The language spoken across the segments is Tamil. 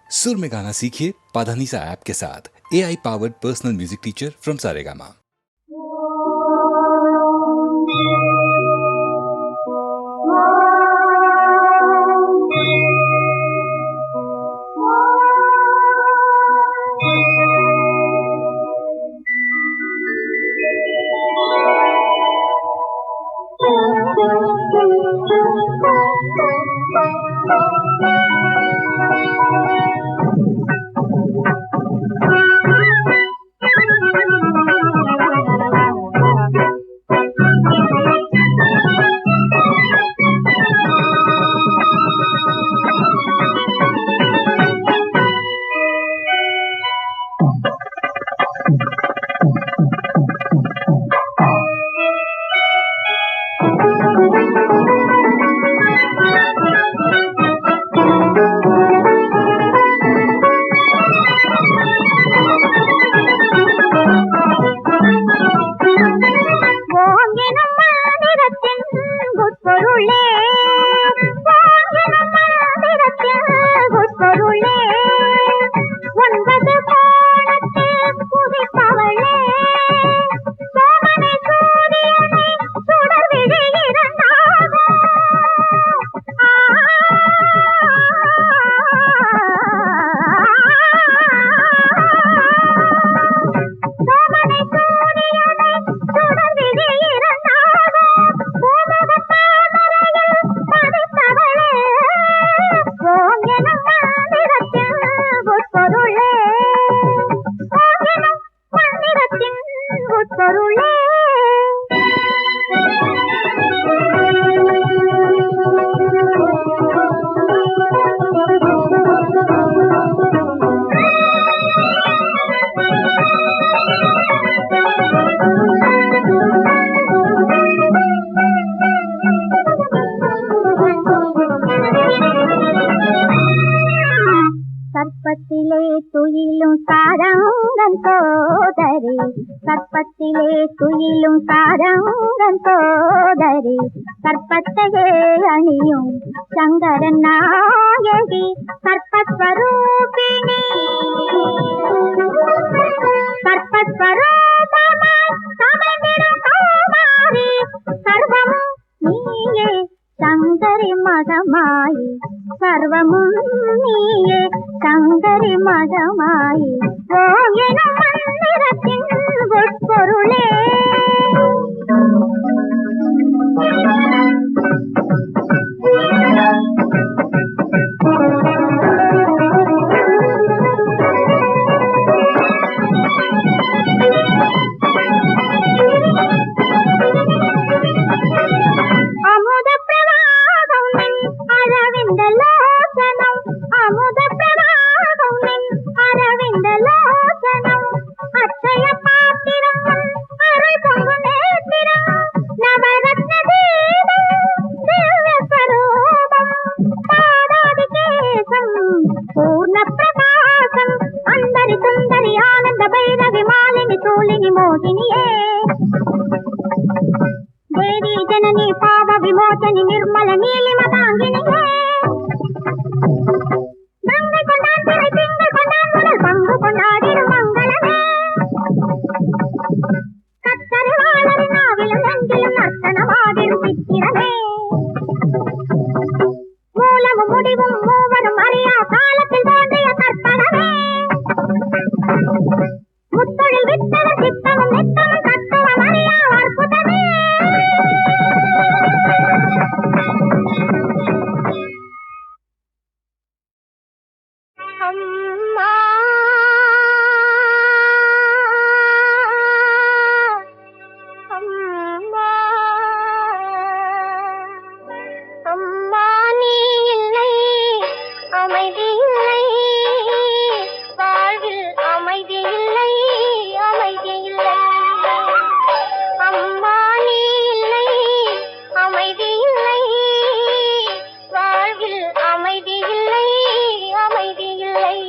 सुर में गाना सीखिए पाधानीसा ऐप के साथ। AI powered personal music teacher from Saregama. கற்பத்திலே துயிலும் சாரங்கன் சோதரி, கற்பத்திலே துயிலும் சாரங்கன் சோதரி, கற்பத்தையே அணியும் சங்கரன் நாயகி கற்பஸ்வரூபிணி, கற்பஸ்வரூபமாய் தமிழ்ந்திடும் கௌமாரி, சர்வமும் நீயே சங்கரி மகமாயி, சர்வமும் நீயே சங்கரி மகமாயி, ஓம் எனும் மந்திரத்தின் உட்பொருளே. देवी जननी पाप विमोचनी निर्मल नीलिम तांगिनिये, गंगै कोंडान तिरै तिंगै कोंडान मुदल पंगु कोंडाडिडुम मंगलमे, कत्तरि वाळरि नाविलुम नेंजिलुम नर्तनमाडिडुम चित्तिरमे, मूलमुम मुडिवुम मूवरुम अरिया कालत्तिल तोன்றிய கற்பகமே, முத்தொழில் வித்தலும் சித்தமும் நித்தமும் தத்துவம் அறியா அற்புதமே. அம்மா அம்மா அம்மா நீ இல்லை, அமைதி இல்லை, வாழ்வில் அமைதி இல்லை, அமைதி இல்லை. அம்மா நீ இல்லை, அமைதி இல்லை, வாழ்வில் அமைதி இல்லை, அமைதி இல்லை.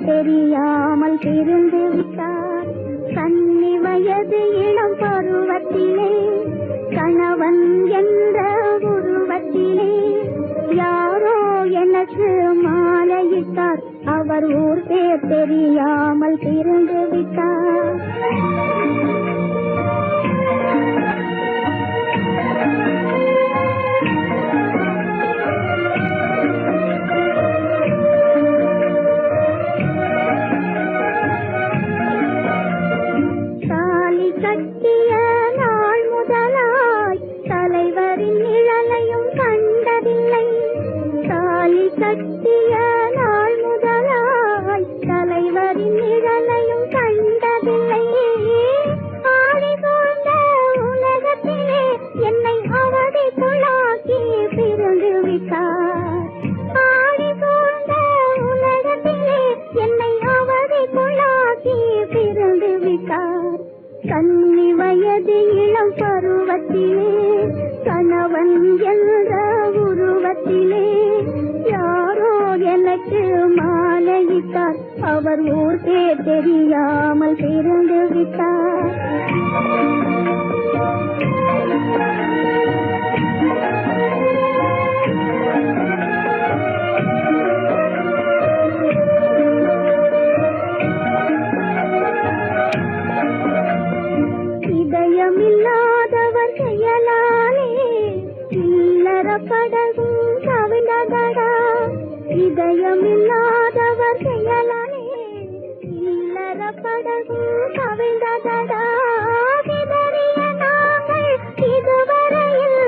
தெரியாமல் திருந்து விட்டார். கன்னி வயது இளம் பருவத்திலே கணவன் என்ற உருவத்திலே யாரோ எனக்கு மாலையிட்டார். அவர் ஊர் பேர் தெரியாமல் திருந்து விட்டார். கட்டிய நாள் முதலாய் தலைவரின் நிழலையும் கண்டதில்லை. தாலி கட்டிய நாள் முதலாய் தலைவரின் நிழலையும் கண்டதில்லை. ஆடி போன்ற உலகத்திலே என்னை அவதிக்குள்ளாக்கி பிறந்து விட்டார். ஆடி போன்ற உலகத்திலே என்னை அவதிக்குள்ளாக்கி பிறந்து விட்டார். கன்னி வயது இளம் பருவத்திலே கணவன் என்ற உருவத்திலே யாரோ எனக்கு மாலையிட்டார். அவர் ஊர் பேர் தெரியாமல் பிறந்து விட்டார். இதயமில்லாதவர் செயலாலே இல்லற படகும் கவிழதடா. இதயமில்லாதவர் செயலாலே இல்லற படகும் கவிழதடா. சிதறிய நாங்கள் இதுவரையில்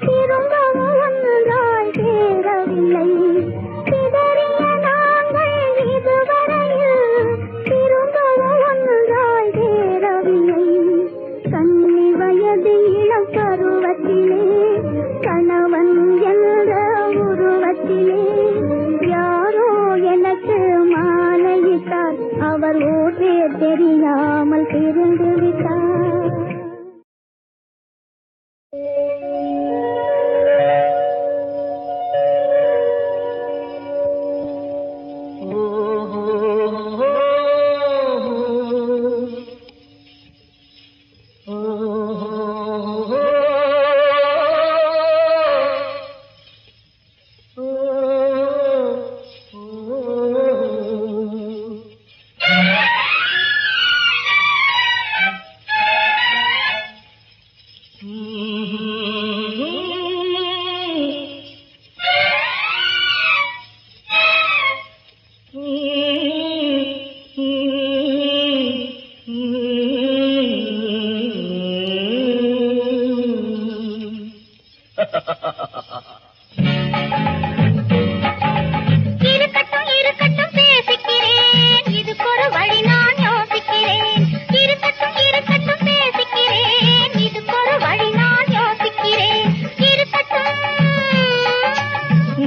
திரும்பவும் ஒன்றாய் சேரவில்லை. சிதறிய நாங்கள் இதுவரையில் திரும்பவும் ஒன்றாய் சேரவில்லை. கன்னி வயது இளம் பருவத்திலே கணவன் என்ற உருவத்திலே யாரோ எனக்கு மாலையிட்டார். அவர் ஊர் பேர் தெரியாமல் பிறந்து விட்டார்.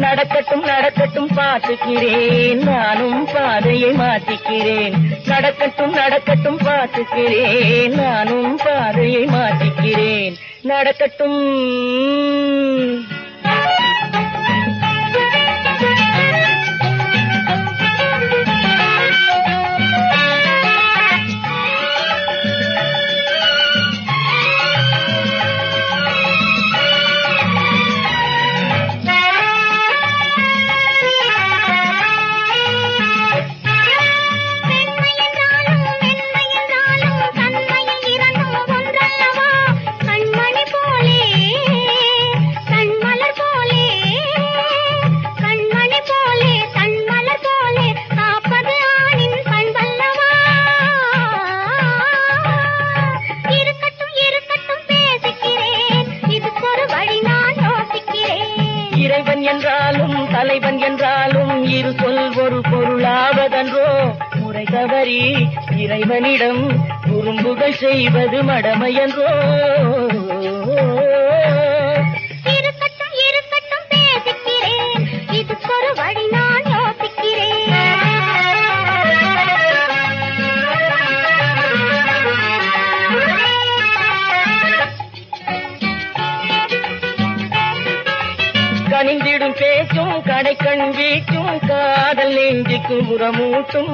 நடக்கட்டும் நடக்கட்டும் பார்த்துக்கிறேன், நானும் பாதையை மாற்றிக்கிறேன். நடக்கட்டும் நடக்கட்டும் பார்த்துக்கிறேன், நானும் பாதையை மாற்றிக்கிறேன். நடக்கட்டும். இறைவன் என்றாலும் தலைவன் என்றாலும் இரு சொல் ஒரு பொருளாவதன்றோ. முறை தவறி இறைவனிடம் குறும்புகள் செய்வது மடமையன்றோ. இருக்கட்டும் இருக்கட்டும் பேசிக்கிறேன், இதுக்கொரு வழி நான் யோசிக்கிறேன். கனிந்திடும் பேச்சும் கடைக்கண் வீச்சும் காதல் நெஞ்சுக்கு உரமூட்டும்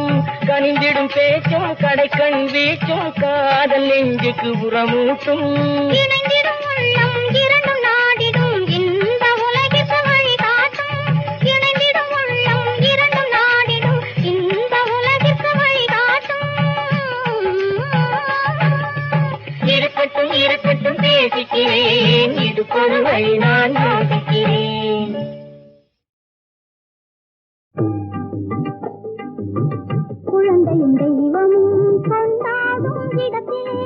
கனிந்திடும் பேச்சும் கடைக்கண் வீச்சும் காதல் நெஞ்சுக்கு உரமூட்டும் இணைந்திடும் உள்ளம் இரண்டும் நாடிடும் இந்த உலகிற்கு வழிகாட்டும் இணைந்திடும் உள்ளம் இரண்டும் நாடிடும் இந்த உலகிற்கு வழிகாட்டும் இருக்கட்டும் இருக்கட்டும் பேசிக்கிறேன் இது பொருளை நான் யோசிக்கிறேன் குழந்தையும் தெய்வமும் கொண்டாடும் இடத்திலே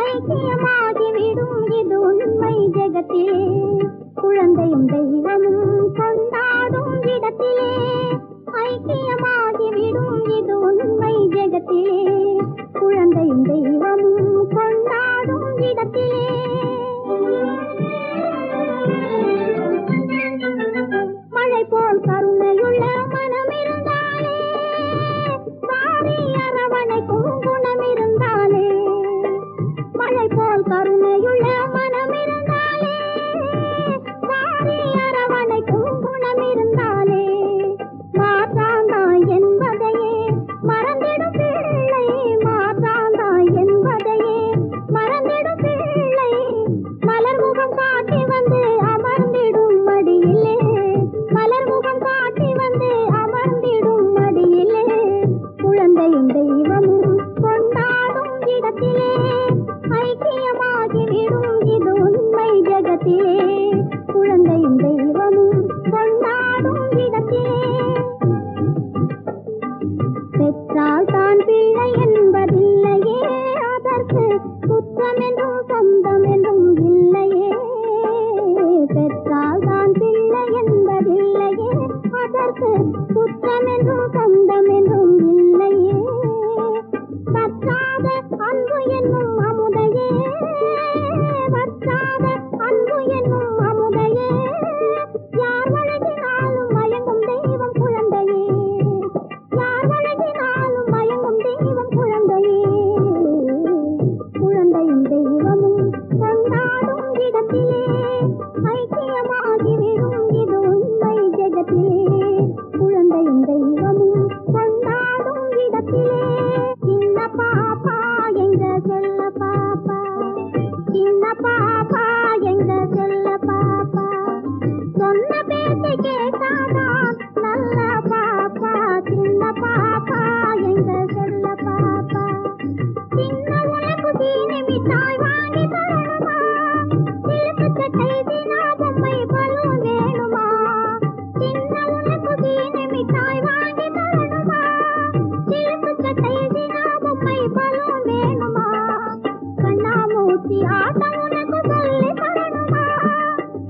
ஐக்கியமாகிவிடும் இது உண்மை ஜெகத்திலே குழந்தையும் தெய்வமும் கொண்டாடும் இடத்திலே ஐக்கியமாகிவிடும் இது உண்மை ஜெகத்திலே குழந்தையும் தெய்வமும் கொண்டாடும் இடத்திலே மழை போல் கருணையுள்ள மனம் இருந்தாலே வாரி அரவணைக்கும் குணம் இருந்தாலே மழை போல் கருணையுள்ள மனம் இருந்தாலே வாரி அரவணைக்கும் குணம் இருந்தாலே மாற்றாந்தாய் என்பதையே மறந்திடும் பிள்ளை மாற்றாந்தாய் என்பதையே மறந்திடும் பிள்ளை மலர் முகம் காட்டி வந்து அமர்ந்திடும் மடியிலே மலர் முகம் காட்டி வந்து அமர்ந்திடும் மடியிலே குழந்தையும் தெய்வமும் கொண்டாடும் இடத்திலே ஐக்கியமாகிவிடும் இது உண்மை ஜெகத்திலே குழந்தையும் தெய்வமும் கொண்டாடும் இடத்திலே பெற்றால் தான் பிள்ளை என்பதில்லையே அதற்கு குற்றம் என்றும் சொந்தம் என்றும் இல்லையே பெற்றால் தான் பிள்ளை என்பதில்லையே அதற்கு குற்றம் என்றும் சொந்தம் என்றும் இல்லையே பற்றாத அன்பு என்னும் அமுதையே பற்றாத அன்பு என்னும் அமுதையே யார் வழங்கினாலும் மயங்கும் தெய்வம் குழந்தையே யார் வழங்கினாலும் மயங்கும் தெய்வம் குழந்தையே குழந்தையும் தெய்வமும் கொண்டாடும் இடத்திலே ஐக்கியமாகிவிடும் இது உண்மை ஜெகத்திலே குழந்தையும் தெய்வமும் கொண்டாடும் இடத்திலே சின்ன பாப்பா எங்க செல்ல பாப்பா சின்ன பாப்பா எங்க செல்ல பாப்பா சொன்ன பேச்சை கேட்டாதான் நல்ல பாப்பா சின்ன பாப்பா எங்க செல்ல பாப்பா சின்ன உனக்கு சீனி மிட்டாய் வாங்கி தரணுமா சிலுக்கு சட்டை தினா பொம்மை பலூன் வேணுமா சின்ன உனக்கு சீனி மிட்டாய் வாங்கி தரணுமா சிலுக்கு சட்டை தினா பொம்மை பலூன் வேணுமா கண்ணாமூச்சி ஆட்டம் உனக்கு சொல்லி தரணுமா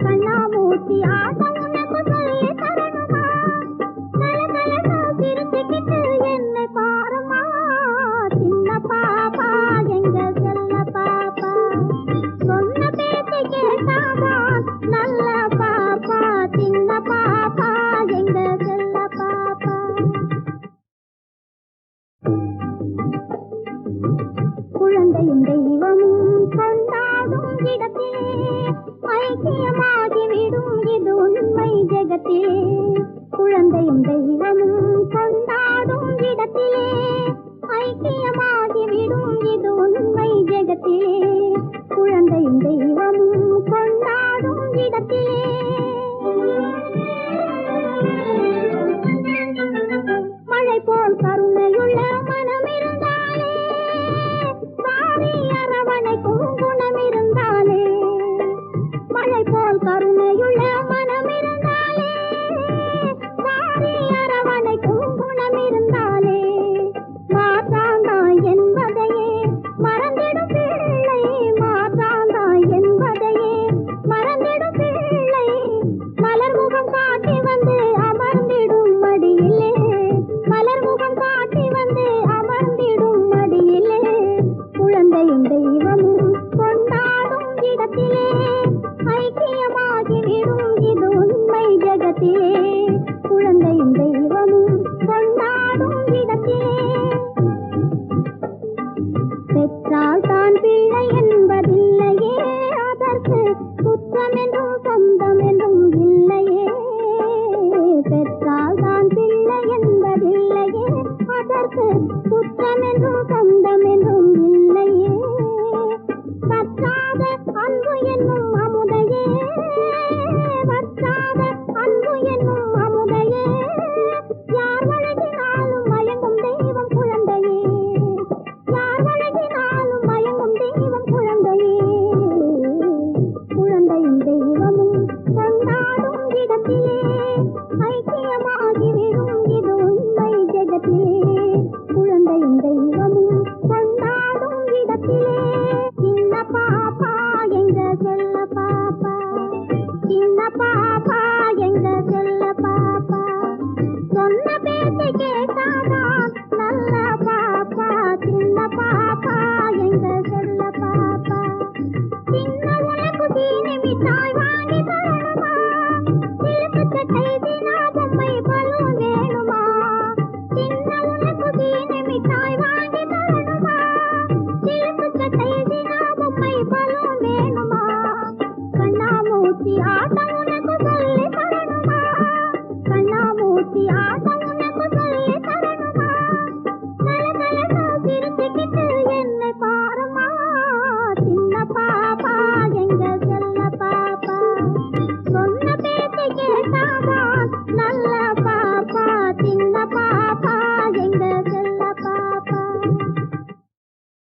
கண்ணாமூச்சி ஆட்டம் உனக்கு சொல்லி தரணுமா கலகலன்னு சிரிச்சுக்கிட்டு என்னை பாருமா சின்ன பாப்பா எங்க செல்ல பாப்பா சொன்ன பேச்சை கேட்டாதான் நல்ல பாப்பா சின்ன பாப்பா எங்க செல்ல பாப்பா குழந்தையும் தெய்வமும் கொண்டாடும் இடத்திலே ஐக்கியமாகிவிடும் இது உண்மை ஜெகத்திலே குழந்தையும் தெய்வமும் கொண்டாடும் இடத்திலே ஐக்கியமாகிவிடும் இது உண்மை ஜெகத்திலே குழந்தையும் தெய்வமும் கொண்டாடும் இடத்திலே மழை போல் கருணையுள்ள மனம் இருந்தாலே வாரி அரவணைக்கும் குணம் இருந்தாலே மழை போல் கருணையுள்ள மனம் இருந்தாலே வாரி அரவணைக்கும் குணம் இருந்தாலே உலகிலே குழந்தையும் தெய்வமும் கொண்டாடும் இடத்திலே சின்ன பாப்பா எங்க செல்ல பாப்பா, சின்ன பாப்பா எங்க செல்ல பாப்பா, சொன்ன பேச்சை கேட்டாதான் நல்ல பாப்பா, சின்ன பாப்பா எங்க செல்ல பாப்பா. சின்ன உனக்கு சீனி மிட்டாய் வாங்கி தரணுமா, சிலுக்கு சட்டை தினா பொம்மை பலூன் வேணுமா, சின்ன உனக்கு சீனி மிட்டாய் வாங்கி தரணுமா, சிலுக்கு சட்டை தினா பொம்மை பலூன் வேணுமா, கண்ணாமூச்சி ஆட்ட